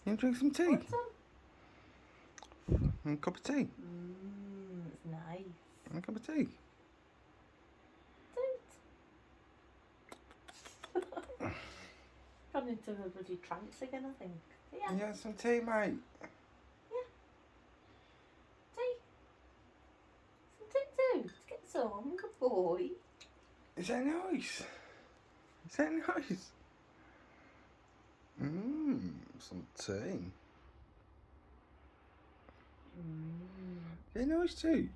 You want to drink some tea? Want some? And a cup of tea? It's nice. And a cup of tea? Don't. Gone into the bloody trance again, I think. Yeah. You want some tea, mate? Yeah. Tea. Some tea too. Let's get some. Good boy. Is that nice? Is that nice? Some tea. Is that nice too?